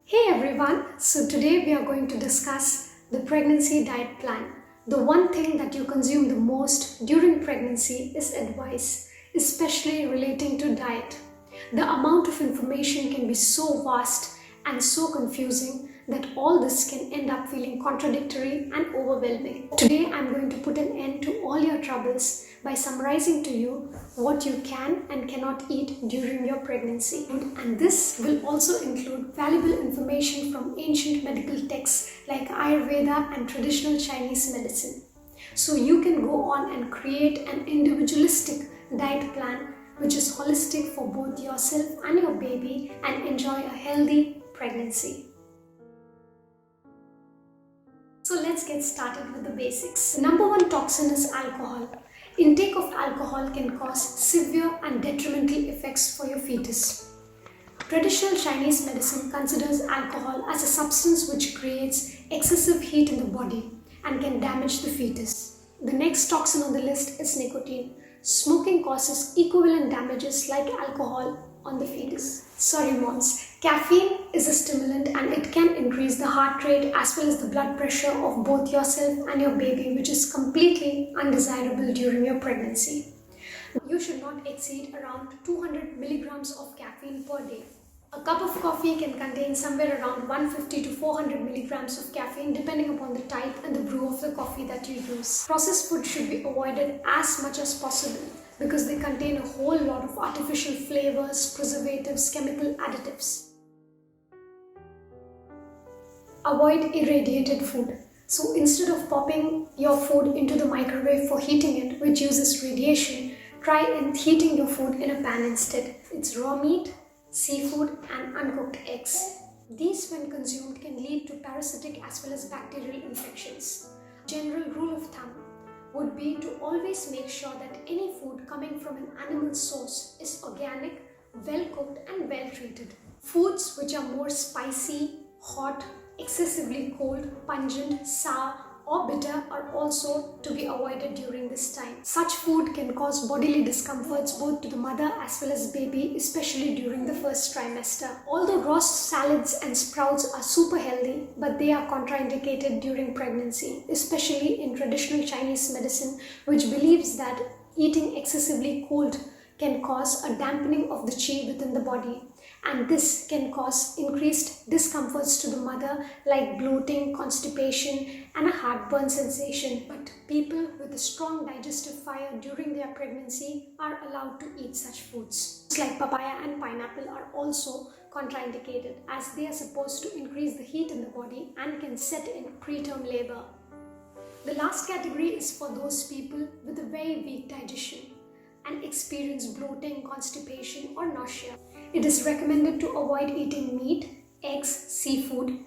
Hey everyone, so today we are going to discuss the pregnancy diet plan. The one thing that you consume the most during pregnancy is advice, especially relating to diet. The amount of information can be so vast and so confusing that all this can end up feeling contradictory and overwhelming. Today I'm going to put an end to all your troubles by summarizing to you what you can and cannot eat during your pregnancy. And this will also include valuable information from ancient medical texts like Ayurveda and traditional Chinese medicine. So you can go on and create an individualistic diet plan which is holistic for both yourself and your baby and enjoy a healthy pregnancy. So let's get started with the basics. The number one toxin is alcohol. Intake of alcohol can cause severe and detrimental effects for your fetus. Traditional Chinese medicine considers alcohol as a substance which creates excessive heat in the body and can damage the fetus. The next toxin on the list is nicotine. Smoking causes equivalent damages like alcohol on the fetus. Sorry moms, caffeine is a stimulant and it can increase the heart rate as well as the blood pressure of both yourself and your baby, which is completely undesirable during your pregnancy. You should not exceed around 200 milligrams of caffeine per day. A cup of coffee can contain somewhere around 150 to 400 milligrams of caffeine depending upon the type and the brew of the coffee that you use. Processed food should be avoided as much as possible because they contain a whole lot of artificial flavors, preservatives, chemical additives. Avoid irradiated food. So instead of popping your food into the microwave for heating it, which uses radiation, try heating your food in a pan instead. It's raw meat, seafood and uncooked eggs. These when consumed can lead to parasitic as well as bacterial infections. General rule of thumb would be to always make sure that any food coming from an animal source is organic, well cooked and well treated. Foods which are more spicy, hot, excessively cold, pungent, sour or bitter are also to be avoided during this time. Such food can cause bodily discomforts both to the mother as well as baby, especially during the first trimester. Although raw salads and sprouts are super healthy, but they are contraindicated during pregnancy, especially in traditional Chinese medicine, which believes that eating excessively cold can cause a dampening of the qi within the body. And this can cause increased discomforts to the mother like bloating, constipation and a heartburn sensation. But people with a strong digestive fire during their pregnancy are allowed to eat such foods. Foods like papaya and pineapple are also contraindicated as they are supposed to increase the heat in the body and can set in preterm labor. The last category is for those people with a very weak digestion and experience bloating, constipation or nausea. It is recommended to avoid eating meat, eggs, seafood,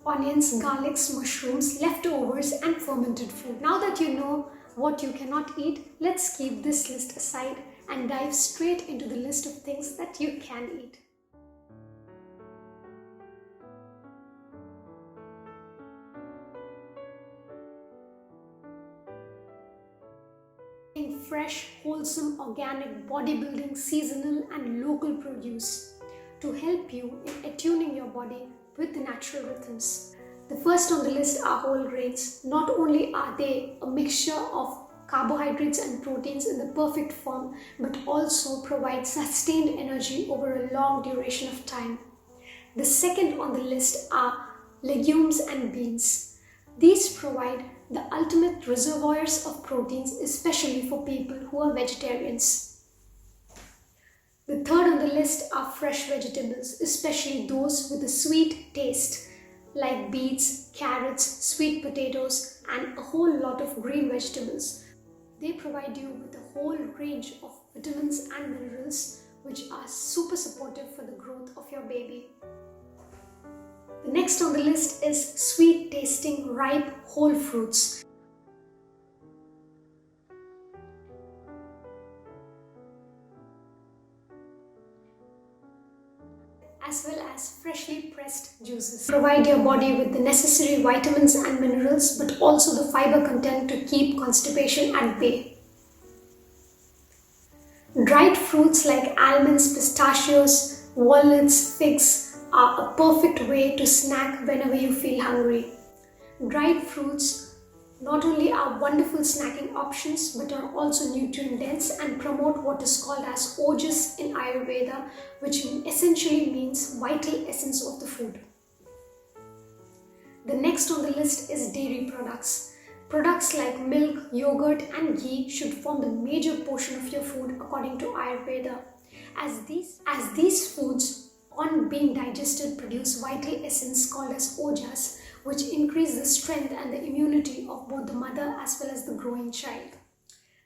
onions, garlics, mushrooms, leftovers and fermented food. Now that you know what you cannot eat, let's keep this list aside and dive straight into the list of things that you can eat. Fresh, wholesome, organic, bodybuilding, seasonal and local produce to help you in attuning your body with the natural rhythms. The first on the list are whole grains. Not only are they a mixture of carbohydrates and proteins in the perfect form, but also provide sustained energy over a long duration of time. The second on the list are legumes and beans. These provide the ultimate reservoirs of proteins, especially for people who are vegetarians. The third on the list are fresh vegetables, especially those with a sweet taste, like beets, carrots, sweet potatoes, and a whole lot of green vegetables. They provide you with a whole range of vitamins and minerals, which are super supportive for the growth of your baby. The next on the list is sweet tasting ripe whole fruits. As well as freshly pressed juices. Provide your body with the necessary vitamins and minerals, but also the fiber content to keep constipation at bay. Dried fruits like almonds, pistachios, walnuts, figs, are a perfect way to snack whenever you feel hungry. Dried fruits not only are wonderful snacking options but are also nutrient dense and promote what is called as ojas in Ayurveda, which essentially means vital essence of the food. The next on the list is dairy products. Products like milk, yogurt and ghee should form the major portion of your food according to Ayurveda, as these foods on being digested produce vital essence called as ojas, which increase the strength and the immunity of both the mother as well as the growing child.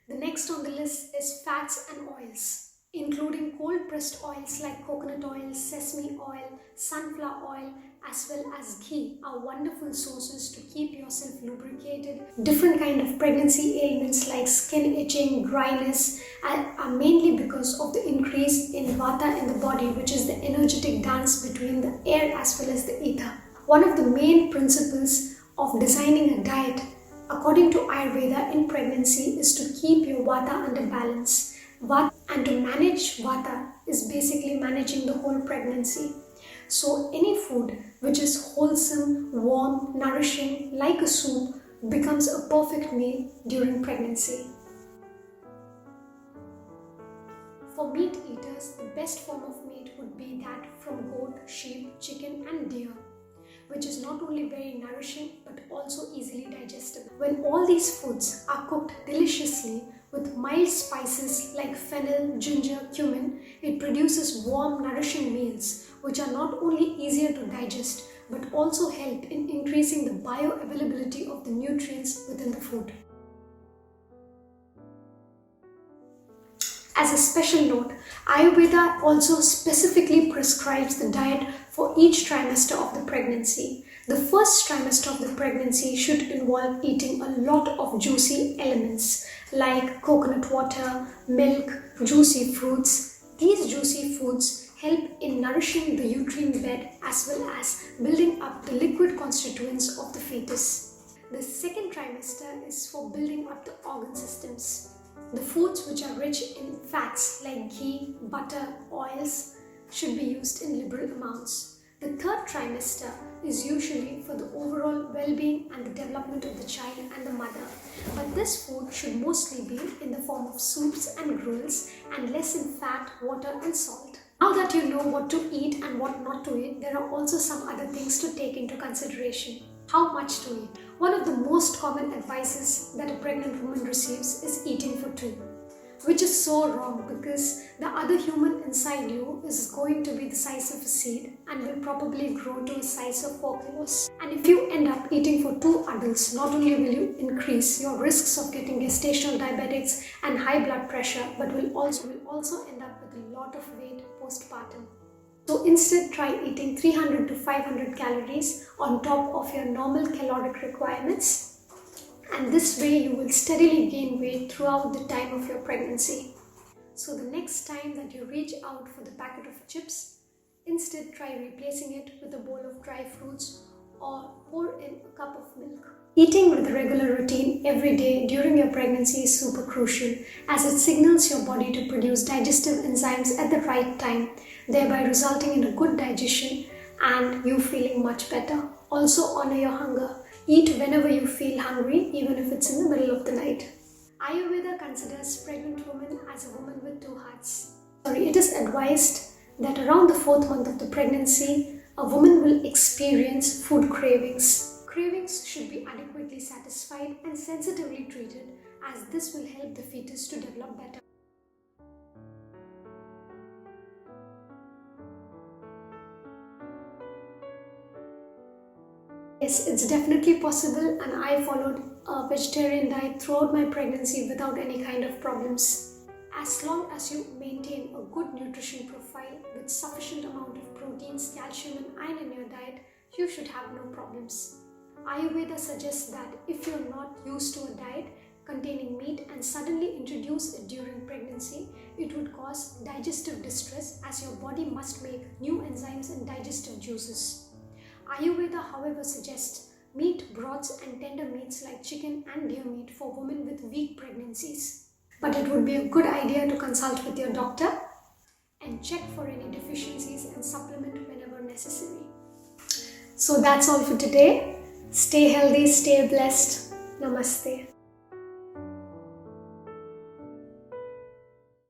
The next on the list is fats and oils, including cold pressed oils like coconut oil, sesame oil, sunflower oil, as well as ghee are wonderful sources to keep yourself lubricated. Different kind of pregnancy ailments like skin itching, dryness are mainly because of the increase in vata in the body, which is the energetic dance between the air as well as the ether. One of the main principles of designing a diet according to Ayurveda in pregnancy is to keep your vata under balance. And to manage vata is basically managing the whole pregnancy. So any food which is wholesome, warm, nourishing like a soup becomes a perfect meal during pregnancy. For meat eaters, the best form of meat would be that from goat, sheep, chicken and deer, which is not only very nourishing but also easily digestible. When all these foods are cooked deliciously with mild spices like fennel, ginger, cumin, it produces warm, nourishing meals which are not only easier to digest but also help in increasing the bioavailability of the nutrients within the food. As a special note, Ayurveda also specifically prescribes the diet for each trimester of the pregnancy. The first trimester of the pregnancy should involve eating a lot of juicy elements like coconut water, milk, juicy fruits. These juicy foods help in nourishing the uterine bed as well as building up the liquid constituents of the fetus. The second trimester is for building up the organ systems. The foods which are rich in fats like ghee, butter, oils should be used in liberal amounts. The third trimester is usually for the overall well-being and the development of the child and the mother. But this food should mostly be in the form of soups and gruels and less in fat, water and salt. Now that you know what to eat and what not to eat, there are also some other things to take into consideration. How much to eat? One of the most common advices that a pregnant woman receives is eating for two, which is so wrong because the other human inside you is going to be the size of a seed and will probably grow to a size of 4 kilos. And if you end up eating for two adults, not only will you increase your risks of getting gestational diabetics and high blood pressure, but will also end up with a lot of weight postpartum. So instead, try eating 300 to 500 calories on top of your normal caloric requirements, and this way you will steadily gain weight throughout the time of your pregnancy. So the next time that you reach out for the packet of chips, instead try replacing it with a bowl of dry fruits or pour in a cup of milk. Eating with a regular routine every day during your pregnancy is super crucial, as it signals your body to produce digestive enzymes at the right time, thereby resulting in a good digestion and you feeling much better. Also honor your hunger. Eat whenever you feel hungry, even if it's in the middle of the night. Ayurveda considers pregnant women as a woman with two hearts. It is advised that around the 4th month of the pregnancy, a woman will experience food cravings. Cravings should be adequately satisfied and sensitively treated, as this will help the fetus to develop better. Yes, it's definitely possible, and I followed a vegetarian diet throughout my pregnancy without any kind of problems. As long as you maintain a good nutrition profile with sufficient amount of proteins, calcium and iron in your diet, you should have no problems. Ayurveda suggests that if you're not used to a diet containing meat and suddenly introduce it during pregnancy, it would cause digestive distress, as your body must make new enzymes and digestive juices. Ayurveda, however, suggests meat, broths and tender meats like chicken and deer meat for women with weak pregnancies. But it would be a good idea to consult with your doctor and check for any deficiencies and supplement whenever necessary. So that's all for today. Stay healthy, stay blessed. Namaste.